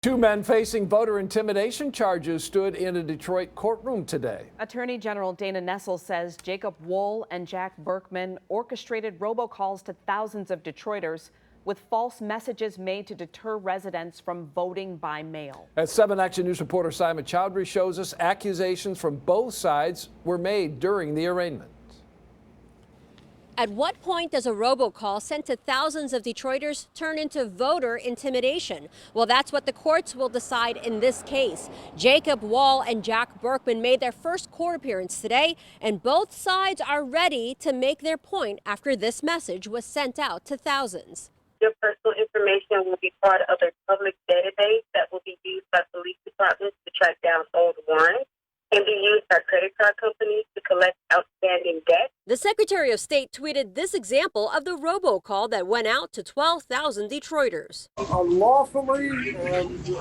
Two men facing voter intimidation charges stood in a Detroit courtroom today. Attorney General Dana Nessel says Jacob Wohl and Jack Berkman orchestrated robocalls to thousands of Detroiters with false messages made to deter residents from voting by mail. As 7 Action News reporter Simon Chowdhury shows us, accusations from both sides were made during the arraignment. At what point does a robocall sent to thousands of Detroiters turn into voter intimidation? Well, that's what the courts will decide in this case. Jacob Wohl and Jack Berkman made their first court appearance today, and both sides are ready to make their point after this message was sent out to thousands. Your personal information will be part of a public database that will be used by police departments to track down old warrants and be used by credit card companies to collect outstanding debt. The Secretary of State tweeted this example of the robocall that went out to 12,000 Detroiters. Unlawfully and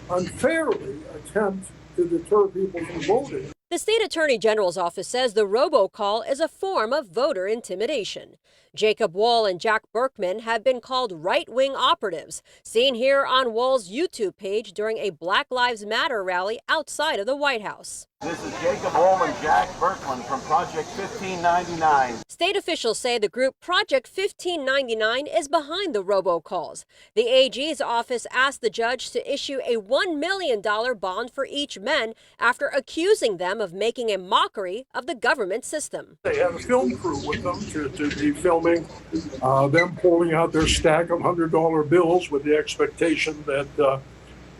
unfairly attempt to deter people from voting. The state attorney general's office says the robocall is a form of voter intimidation. Jacob Wohl and Jack Berkman have been called right-wing operatives, seen here on Wohl's YouTube page during a Black Lives Matter rally outside of the White House. This is Jacob Wohl and Jack Berkman from Project 1599. State officials say the group Project 1599 is behind the robocalls. The AG's office asked the judge to issue a $1 million bond for each man after accusing them of making a mockery of the government system. They had a film crew with them to be filming them pulling out their stack of $100 bills with the expectation that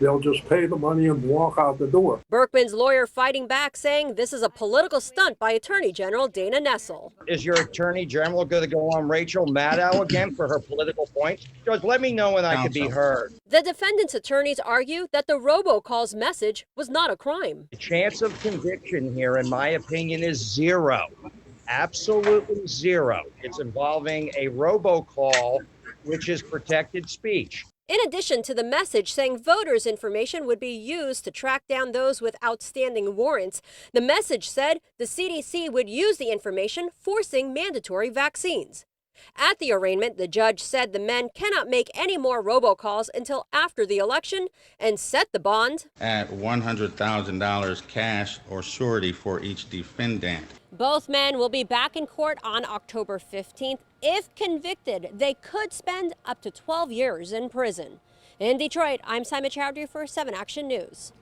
they'll just pay the money and walk out the door. Berkman's lawyer fighting back, saying this is a political stunt by Attorney General Dana Nessel. Is your Attorney General going to go on Rachel Maddow again for her political points? Judge, let me know when I could be heard. The defendant's attorneys argue that the robocall's message was not a crime. The chance of conviction here, in my opinion, is zero. Absolutely zero. It's involving a robocall, which is protected speech. In addition to the message saying voters' information would be used to track down those with outstanding warrants, the message said the CDC would use the information, forcing mandatory vaccines. At the arraignment, the judge said the men cannot make any more robocalls until after the election and set the bond at $100,000 cash or surety for each defendant. Both men will be back in court on October 15th. If convicted, they could spend up to 12 years in prison. In Detroit, I'm Simon Chowdhury for 7 Action News.